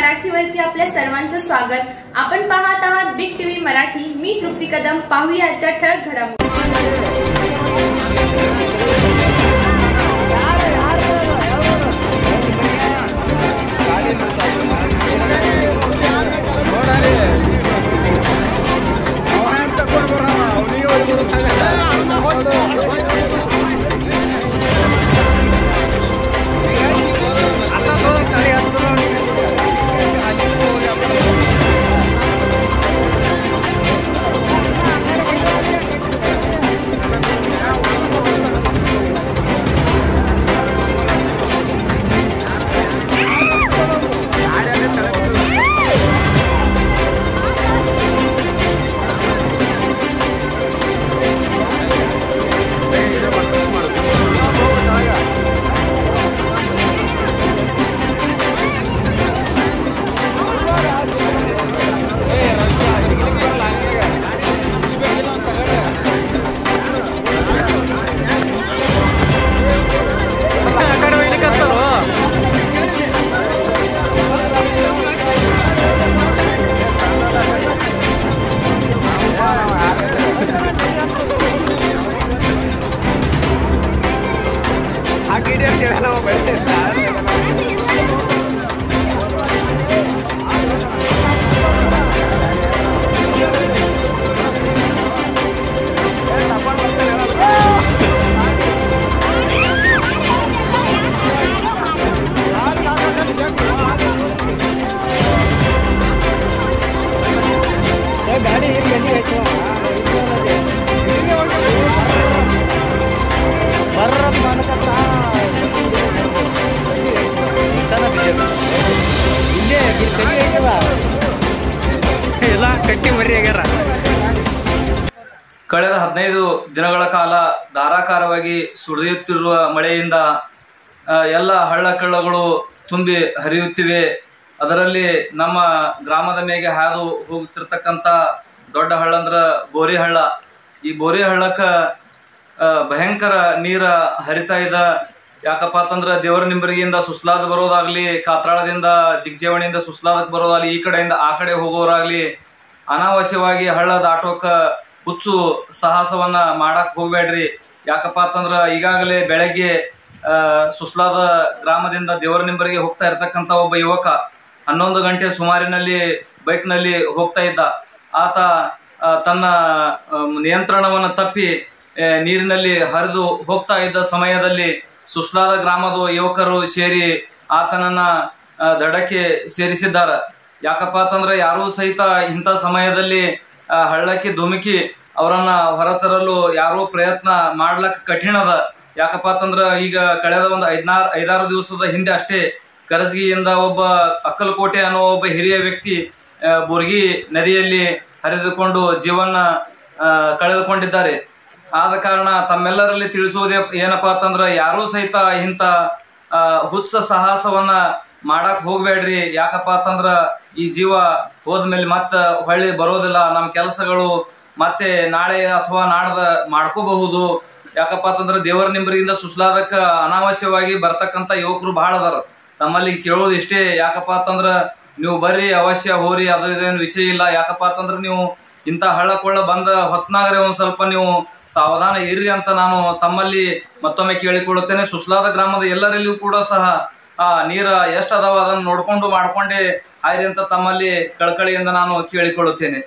मराठीवरती आपल्या सर्वांचं स्वागत। आपण पाहत आहात बिग टीव्ही मराठी। मी तृप्ती कदम। पाहूया आजच्या ठळक घडामोडी। ಕಳೆದ 15 ದಿನಗಳ ಕಾಲ ಧಾರಾಕಾರವಾಗಿ ಸುರಿಯುತ್ತಿರುವ ಮಳೆಯಿಂದ ಎಲ್ಲ ಹಳ್ಳ ಕೊಳ್ಳಗಳು ತುಂಬಿ ಹರಿಯುತ್ತಿವೆ। ಅದರಲ್ಲಿ ನಮ್ಮ ಗ್ರಾಮದ ಮೇಲೆ ಹಾದು ಹೋಗುತ್ತಿರತಕ್ಕಂತ ದೊಡ್ಡ ಹಳ್ಳ ಅಂದ್ರೆ ಬೋರಿ ಹಳ್ಳ। ಈ ಬೋರಿ ಹಳ್ಳಕ್ಕ ಭಯಂಕರ ನೀರ ಹರಿತಾ ಇದೆ। ಯಾಕಪ್ಪ ಅಂತಂದ್ರೆ ದೇವರ ನಿಂಬರಿಗಿಂದ ಸುಸ್ಲಾದ ಬರೋದಾಗ್ಲಿ, ಕಾತ್ರಾಳದಿಂದ ಜಿಗ್ಜೇವಣಿಯಿಂದ ಸುಸ್ಲಾದಕ್ಕೆ ಬರೋದಾಗ್ಲಿ, ಈ ಕಡೆಯಿಂದ ಆ ಕಡೆ ಹೋಗೋರಾಗ್ಲಿ ಅನಾವಶ್ಯವಾಗಿ ಹಳ್ಳ ದಾಟೋಕ ಹುಚ್ಚು ಸಾಹಸವನ್ನ ಮಾಡಕ್ ಹೋಗ್ಬೇಡ್ರಿ। ಯಾಕಪ್ಪ ಅಂತಂದ್ರ ಈಗಾಗಲೇ ಬೆಳಗ್ಗೆ ಸುಸ್ಲಾದ ಗ್ರಾಮದಿಂದ ದೇವರ ನಿಂಬರಿಗೆ ಹೋಗ್ತಾ ಇರ್ತಕ್ಕಂತ ಒಬ್ಬ ಯುವಕ 11 ಗಂಟೆ ಸುಮಾರಿನಲ್ಲಿ ಬೈಕ್ ನಲ್ಲಿ ಹೋಗ್ತಾ ಇದ್ದ। ಆತ ತನ್ನ ನಿಯಂತ್ರಣವನ್ನ ತಪ್ಪಿ ನೀರಿನಲ್ಲಿ ಹರಿದು ಹೋಗ್ತಾ ಇದ್ದ ಸಮಯದಲ್ಲಿ ಸುಸ್ಲಾದ ಗ್ರಾಮದ ಯುವಕರು ಸೇರಿ ಆತನನ್ನ ದಡಕ್ಕೆ ಸೇರಿಸಿದ್ದಾರೆ। ಯಾಕಪ್ಪ ಅಂತಂದ್ರೆ ಯಾರೂ ಸಹಿತ ಇಂಥ ಸಮಯದಲ್ಲಿ ಹಳ್ಳಕ್ಕೆ ಧುಮುಕಿ ಅವರನ್ನ ಹೊರತರಲು ಯಾರೋ ಪ್ರಯತ್ನ ಮಾಡ್ಲಕ್ ಕಠಿಣ ಅದ। ಯಾಕಪ್ಪ ಅಂತಂದ್ರ ಈಗ ಕಳೆದ ಒಂದು 5-6 ದಿವಸದ ಹಿಂದೆ ಅಷ್ಟೇ ಕರಸಗಿಯಿಂದ ಒಬ್ಬ ಅಕ್ಕಲಕೋಟೆ ಅನ್ನೋ ಒಬ್ಬ ಹಿರಿಯ ವ್ಯಕ್ತಿ ಬುರ್ಗಿ ನದಿಯಲ್ಲಿ ಹರಿದುಕೊಂಡು ಜೀವನ ಕಳೆದುಕೊಂಡಿದ್ದಾರೆ। ಆದ ಕಾರಣ ತಮ್ಮೆಲ್ಲರಲ್ಲಿ ತಿಳಿಸುವುದೇ ಏನಪ್ಪಾ ಅಂತಂದ್ರ ಯಾರೂ ಸಹಿತ ಇಂಥ ಹುಚ್ಚ ಸಾಹಸವನ್ನ ಮಾಡಕ್ ಹೋಗ್ಬೇಡ್ರಿ। ಯಾಕಪ್ಪ ಅಂತಂದ್ರ ಈ ಜೀವ ಹೋದ್ಮೇಲೆ ಮತ್ತ ಹೊಳ್ಳಿ ಬರೋದಿಲ್ಲ। ನಮ್ಮ ಕೆಲಸಗಳು ಮತ್ತೆ ನಾಳೆ ಅಥವಾ ನಾಡ್ದ ಮಾಡ್ಕೋಬಹುದು। ಯಾಕಪ್ಪ ಅಂತಂದ್ರ ದೇವರ ನಿಂಬರಿಯಿಂದ ಸುಸ್ಲಾದಕ್ಕ ಅನಾವಶ್ಯವಾಗಿ ಬರ್ತಕ್ಕಂತ ಯುವಕರು ಬಹಳ ಅದಾರ। ತಮ್ಮಲ್ಲಿ ಕೇಳೋದು ಇಷ್ಟೇ, ಯಾಕಪ್ಪ ಅಂತಂದ್ರ ನೀವು ಬರ್ರಿ, ಅವಶ್ಯ ಹೋರಿ, ಅದೇನು ವಿಷಯ ಇಲ್ಲ। ಯಾಕಪ್ಪ ಅಂತಂದ್ರ ನೀವು ಇಂಥ ಹಳ್ಳ ಕೊಳ್ಳ ಬಂದ ಹೊತ್ನಾಗ್ರೆ ಒಂದ್ ಸ್ವಲ್ಪ ನೀವು ಸಾವಧಾನ ಇರ್ರಿ ಅಂತ ನಾನು ತಮ್ಮಲ್ಲಿ ಮತ್ತೊಮ್ಮೆ ಕೇಳಿಕೊಳ್ಳುತ್ತೇನೆ। ಸುಸ್ಲಾದ ಗ್ರಾಮದ ಎಲ್ಲರಲ್ಲಿಯೂ ಕೂಡ ಸಹ ನೀರ ಎಷ್ಟ್ ಅದಾವ ಅದನ್ನ ನೋಡ್ಕೊಂಡು ಮಾಡ್ಕೊಂಡೇ ಆಯ್ರಿ ಅಂತ ತಮ್ಮಲ್ಲಿ ಕಳಕಳಿಯಿಂದ ನಾನು ಕೇಳಿಕೊಳ್ಳುತ್ತೇನೆ।